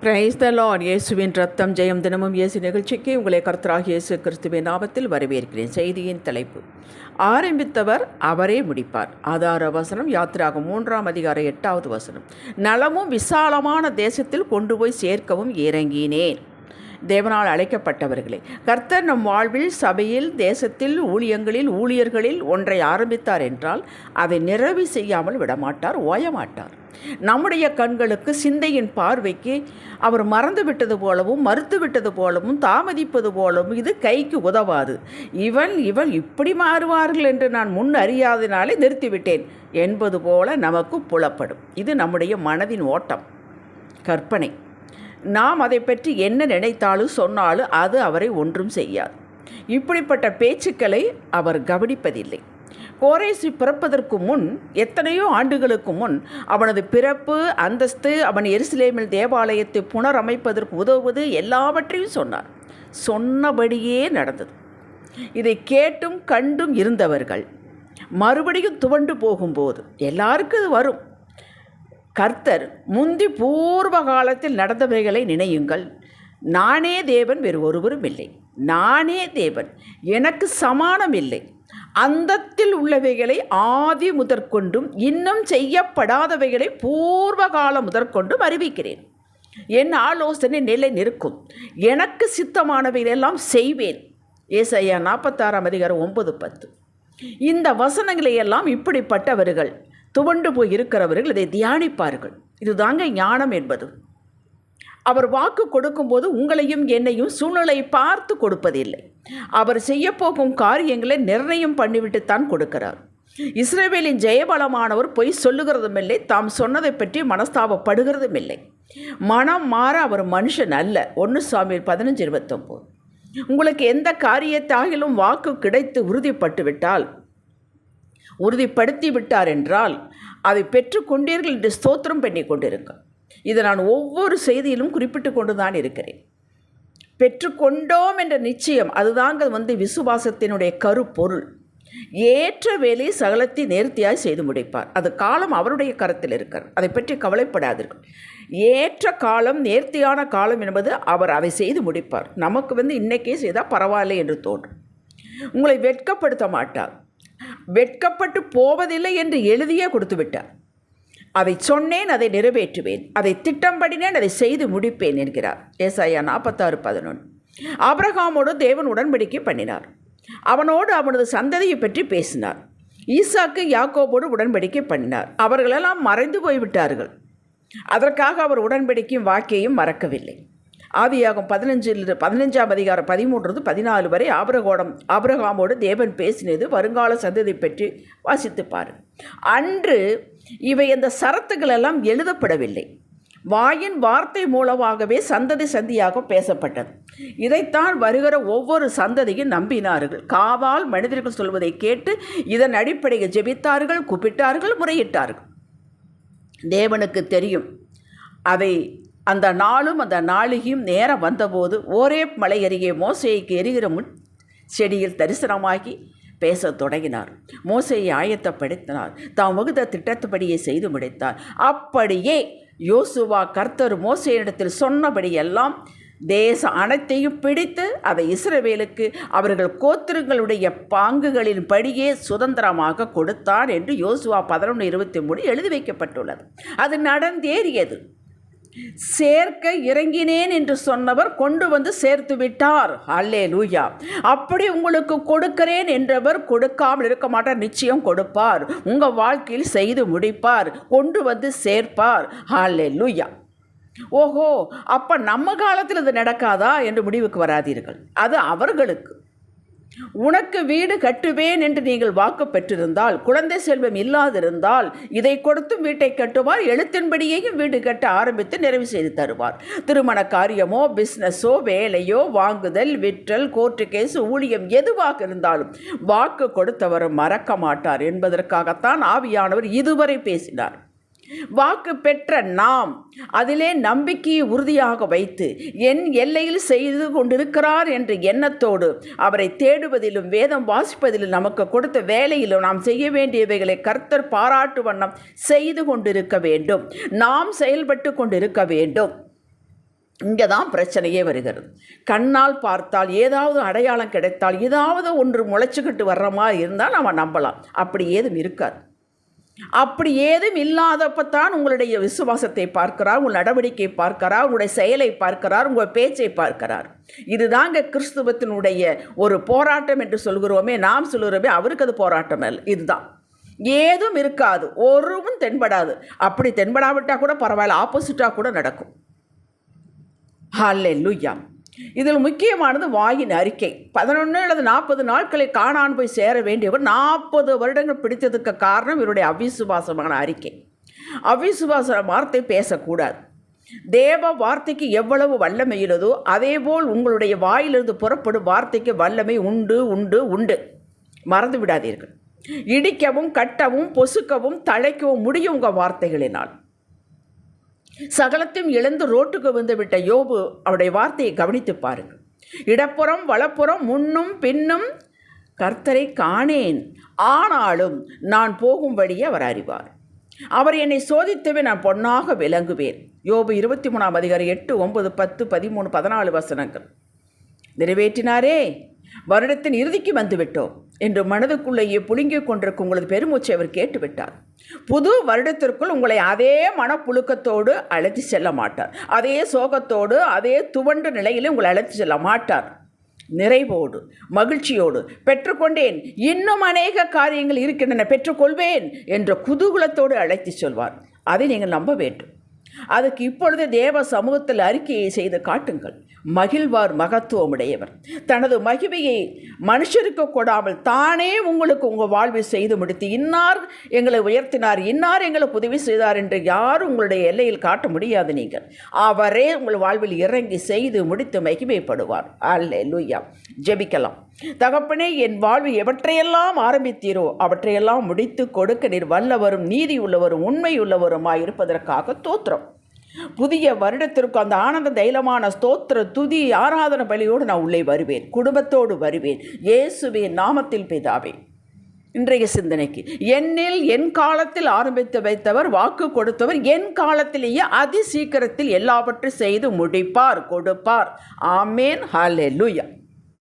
Praise the Lord. இயேசுவின் ரத்தம் ஜெயம். தினமும் இயேசு நிகழ்ச்சிக்கு உங்களை கர்த்தராகிய இயேசு கிறிஸ்துவின் நாமத்தில் வரவேற்கிறேன். செய்தியின் தலைப்பு: ஆரம்பித்தவர் அவரே முடிப்பார். ஆதார வசனம் யாத்திராகம் 3:8. நலமும் விசாலமான தேசத்தில் கொண்டு போய் சேர்க்கவும் இறங்கினேன். தேவனால் அழைக்கப்பட்டவர்களே, கர்த்தர் நம் வாழ்வில், சபையில், தேசத்தில், ஊழியர்களில் ஒன்றை ஆரம்பித்தார் என்றால் அதை நிறைவு செய்யாமல் விடமாட்டார், ஓயமாட்டார். நம்முடைய கண்களுக்கு, சிந்தையின் பார்வைக்கு அவர் மறந்துவிட்டது போலவும், மறுத்துவிட்டது போலவும், தாமதிப்பது போலவும் இது கைக்கு உதவாது. இவள் இப்படி மாறுவார்கள் என்று நான் முன் அறியாதனாலே நிறுத்திவிட்டேன் என்பது போல நமக்கு புலப்படும். இது நம்முடைய மனதின் ஓட்டம், கற்பனை. நாம் அதை பற்றி என்ன நினைத்தாலும் சொன்னாலும் அது அவரை ஒன்றும் செய்யாது. இப்படிப்பட்ட பேச்சுக்களை அவர் கவனிப்பதில்லை. கோரேசு பிறப்பதற்கு முன், எத்தனையோ ஆண்டுகளுக்கு முன், அவனது பிறப்பு, அந்தஸ்து, அவன் எருசலேமில் தேவாலயத்தை புனரமைப்பதற்கு உதவுவது எல்லாவற்றையும் சொன்னார். சொன்னபடியே நடந்தது. இதை கேட்டும் கண்டும் இருந்தவர்கள் மறுபடியும் துவண்டு போகும்போது எல்லாருக்கும் இது வரும். கர்த்தர் முந்தி பூர்வ காலத்தில் நடந்தவைகளை நினையுங்கள். நானே தேவன், வேறு ஒருவரும் இல்லை. நானே தேவன், எனக்கு சமானம் இல்லை. அந்தத்தில் உள்ளவைகளை ஆதி முதற்கொண்டும், இன்னும் செய்யப்படாதவைகளை பூர்வ காலம் முதற்கொண்டும் அறிவிக்கிறேன். என் ஆலோசனை நிலை நிற்கும். எனக்கு சித்தமானவைகளெல்லாம் செய்வேன். ஏசாயா 46:9-10. இந்த வசனங்களை எல்லாம் இப்படிப்பட்டவர்கள், துவண்டு போய் இருக்கிறவர்கள் இதை தியானிப்பார்கள். இதுதாங்க ஞானம் என்பது. அவர் வாக்கு கொடுக்கும்போது உங்களையும் என்னையும் சூழ்நிலை பார்த்து கொடுப்பதில்லை. அவர் செய்யப்போகும் காரியங்களை நிர்ணயம் பண்ணிவிட்டுத்தான் கொடுக்கிறார். இஸ்ரவேலின் ஜெயபலமானவர் பொய் சொல்லுகிறதும் இல்லை, தாம் சொன்னதை பற்றி மனஸ்தாபப்படுகிறதும் இல்லை. மனம் மாற அவர் மனுஷன் அல்ல. 1 சாமுவேல் 15:29. உங்களுக்கு எந்த காரியத்தாகிலும் வாக்கு கிடைத்து உறுதிப்படுத்தி விட்டார் என்றால் அதை பெற்றுக்கொண்டீர்கள் என்று ஸ்தோத்திரம் பண்ணி கொண்டிருக்க. இதை நான் ஒவ்வொரு செய்தியிலும் குறிப்பிட்டு கொண்டு தான் இருக்கிறேன். பெற்றுக்கொண்டோம் என்ற நிச்சயம், அதுதாங்க விசுவாசத்தினுடைய கருப்பொருள். ஏற்ற வேலையை சகலத்தை நேர்த்தியாய் செய்து முடிப்பார். அது காலம் அவருடைய கரத்தில் இருக்கிறார். அதை பற்றி கவலைப்படாதீர்கள். ஏற்ற காலம், நேர்த்தியான காலம் என்பது அவர் அதை செய்து முடிப்பார். நமக்கு இன்றைக்கே செய்தால் பரவாயில்லை என்று தோன்றும். உங்களை வெட்கப்படுத்த மாட்டார். வெட்கப்பட்டு போவதில்லை என்று எழுதியே கொடுத்து விட்டார். அதை சொன்னேன், அதை நிறைவேற்றுவேன், அதை திட்டம்படினேன், அதை செய்து முடிப்பேன் என்கிறார். ஏசாயா 46:11. ஆபிரகாமோடு தேவன் உடன்படிக்கை பண்ணினார். அவனோடு அவனது சந்ததியை பற்றி பேசினார். ஈசாக்கு யாக்கோபோடு உடன்படிக்கை பண்ணினார். அவர்களெல்லாம் மறைந்து போய்விட்டார்கள். அதற்காக அவர் உடன்படிக்கையும் வாக்கையும் மறக்கவில்லை. ஆதியாகம் 15:13-14 வரை ஆபிரகாமோடு தேவன் பேசினது வருங்கால சந்ததி பற்றி வாசித்து பாரு. அன்று இவை அந்த சரத்துக்கள் எல்லாம் எழுதப்படவில்லை. வாயின் வார்த்தை மூலமாகவே சந்ததி சந்தியாக பேசப்பட்டது. இதைத்தான் வருகிற ஒவ்வொரு சந்ததியும் நம்பினார்கள். காவால் மனிதர்கள் சொல்வதை கேட்டு இதன் அடிப்படையில் ஜெபித்தார்கள், கூப்பிட்டார்கள், முறையிட்டார்கள். தேவனுக்கு தெரியும். அதை அந்த நாளும் அந்த நாளிகையும் நேரம் வந்தபோது ஓரேப் மலை அருகே மோசேக்கு எரிகிற முன் செடியில் தரிசனமாகி பேசத் தொடங்கினார். மோசேயை ஆயத்தப்படுத்தினார். தாம் வகுத்த திட்டத்துப்படியே செய்து முடித்தார். அப்படியே யோசுவா கர்த்தர் மோசேயிடத்தில் சொன்னபடியெல்லாம் தேசம் அனைத்தையும் பிடித்து அதை இஸ்ரவேலுக்கு அவர்கள் கோத்திரங்களுடைய பாங்குகளின் படியே சுதந்திரமாக கொடுத்தான் என்று யோசுவா 11:23 எழுதி வைக்கப்பட்டுள்ளது. அது நடந்தேறியது. சேர்க்க இறங்கினேன் என்று சொன்னவர் கொண்டு வந்து சேர்த்து விட்டார். அல்லேலூயா. அப்படி உங்களுக்கு கொடுக்கிறேன் என்றவர் கொடுக்காமல் இருக்க மாட்டார். நிச்சயம் கொடுப்பார். உங்கள் வாழ்க்கையில் செய்து முடிப்பார், கொண்டு வந்து சேர்ப்பார். அல்லேலூயா. ஓஹோ, அப்போ நம்ம காலத்தில் இது நடக்காதா என்று முடிவுக்கு வராதீர்கள். அது அவர்களுக்கு. உனக்கு வீடு கட்டுவேன் என்று நீங்கள் வாக்கு பெற்றிருந்தால், குழந்தை செல்வம் இல்லாதிருந்தால் இதை கொடுத்தும் வீட்டை கட்டுவார். எழுத்தின்படியேயும் வீடு கட்ட ஆரம்பித்து நிறைவு செய்து தருவார். திருமண காரியமோ, பிஸ்னஸோ, வேலையோ, வாங்குதல், விற்றல், கோர்ட்டு கேஸ், ஊழியம் எதுவாக இருந்தாலும் வாக்கு கொடுத்தவர் மறக்க மாட்டார் என்பதற்காகத்தான் ஆவியானவர் இதுவரை பேசினார். வாக்கு பெற்ற நாம் அதிலே நம்பிக்கையை உறுதியாக வைத்து என் எல்லையில் செய்து கொண்டிருக்கிறார் என்ற எண்ணத்தோடு அவரை தேடுவதிலும் வேதம் வாசிப்பதிலும் நமக்கு கொடுத்த வேலையிலும் நாம் செய்ய வேண்டியவைகளை கர்த்தர் பாராட்டு வண்ணம் செய்து கொண்டிருக்க வேண்டும். நாம் செயல்பட்டு கொண்டிருக்க வேண்டும். இங்கே தான் பிரச்சனையே வருகிறது. கண்ணால் பார்த்தால் ஏதாவது அடையாளம் கிடைத்தால் ஏதாவது ஒன்று முளைச்சிக்கிட்டு வர்ற மாதிரி இருந்தால் நம்ம நம்பலாம். அப்படி ஏதும் இருக்காது. அப்படி ஏதும் இல்லாதப்பத்தான் உங்களுடைய விசுவாசத்தை பார்க்கிறார், உங்கள் நடவடிக்கை பார்க்கிறார், உங்களுடைய செயலை பார்க்கிறார், உங்கள் பேச்சை பார்க்கிறார். இதுதாங்க கிறிஸ்துவத்தினுடைய ஒரு போராட்டம் என்று சொல்கிறோமே, நாம் சொல்கிறோமே, அவருக்கு அது போராட்டம் அல்ல. இதுதான் ஏதும் இருக்காது, ஒருவும் தென்படாது. அப்படி தென்படாவிட்டால் கூட பரவாயில்ல, ஆப்போசிட்டாக கூட நடக்கும். ஹல்லேலூயா. இதில் முக்கியமானது வாயின் அறிக்கை. 11 அல்லது 40 நாட்களை காணான் போய் சேர வேண்டியவர் 40 வருடங்கள் பிடித்ததுக்கு காரணம் இவருடைய அவிசுவாசமான அறிக்கை. அவிசுவாச வார்த்தை பேசக்கூடாது. தேவ வார்த்தைக்கு எவ்வளவு வல்லமை உள்ளதோ அதேபோல் உங்களுடைய வாயிலிருந்து புறப்படும் வார்த்தைக்கு வல்லமை உண்டு உண்டு உண்டு. மறந்து விடாதீர்கள். இடிக்கவும் கட்டவும் பொசுக்கவும் தழைக்கவும் முடியும் உங்கள் வார்த்தைகளினால். சகலத்தையும் இழந்து ரோட்டுக்கு வந்துவிட்ட யோபு அவருடைய வார்த்தையை கவனித்து பாருங்கள். இடப்புறம் வலப்புறம் முன்னும் பின்னும் கர்த்தரை காணேன், ஆனாலும் நான் போகும்படியே அவர் அறிவார். அவர் என்னை சோதித்தவே நான் பொன்னாக விளங்குவேன். யோபு 23 அதிகாரம் 8, 9, 10, 13, 14 வசனங்கள். நிறைவேற்றினாரே, வருடத்தின் இறுதிக்கு வந்துவிட்டோம் என்று மனதுக்குள்ளேயே புழுங்கிக் கொண்டிருக்கும் உங்களது பெருமூச்சை அவர் கேட்டுவிட்டார். புது வருடத்திற்குள் உங்களை அதே மனப்புழுக்கத்தோடு அழைத்து செல்ல மாட்டார். அதே சோகத்தோடு அதே துவண்டு நிலையிலே உங்களை அழைத்து செல்ல மாட்டார். நிறைவோடு மகிழ்ச்சியோடு பெற்றுக்கொண்டேன், இன்னும் அநேக காரியங்கள் இருக்கின்றன, பெற்றுக்கொள்வேன் என்ற குதூகலத்தோடு அழைத்து சொல்வார். அதை நீங்கள் நம்ப வேண்டும். அதுக்கு இப்பொழுது தேவ சமூகத்தில் அறிக்கையை செய்து காட்டுங்கள். மகிழ்வார் மகத்துவமுடையவர். தனது மகிமையை மனுஷருக்கு கொடாமல் தானே உங்களுக்கு உங்கள் வாழ்வில் செய்து முடித்து, இன்னார் எங்களை உயர்த்தினார், இன்னார் எங்களுக்கு உதவி செய்தார் என்று யாரும் உங்களுடைய எல்லையில் காட்ட முடியாது. நீங்கள் அவரே உங்கள் வாழ்வில் இறங்கி செய்து முடித்து மகிமைப்படுவார். அல்லேலூயா. ஜெபிக்கலாம். தகப்பனே, என் வாழ்வு எவற்றையெல்லாம் ஆரம்பித்தீரோ அவற்றையெல்லாம் முடித்து கொடுக்க நீர் வல்லவரும் நீதி உள்ளவரும் உண்மை உள்ளவருமாய் இருப்பதற்காக தோத்திரம். புதிய வருடத்திற்கு அந்த ஆனந்த தைலமான ஸ்தோத்திர துதி ஆராதன பலியோடு நான் உள்ளே வருவேன், குடும்பத்தோடு வருவேன். இயேசுவின் நாமத்தில் பிதாவே. இன்றைய சிந்தனைக்கு, என்னில் என் காலத்தில் ஆரம்பித்து வைத்தவர், வாக்கு கொடுத்தவர் என் காலத்திலேயே அதி சீக்கிரத்தில் எல்லாவற்றையும் செய்து முடிப்பார், கொடுப்பார். ஆமேன். ஹல்லேலூயா.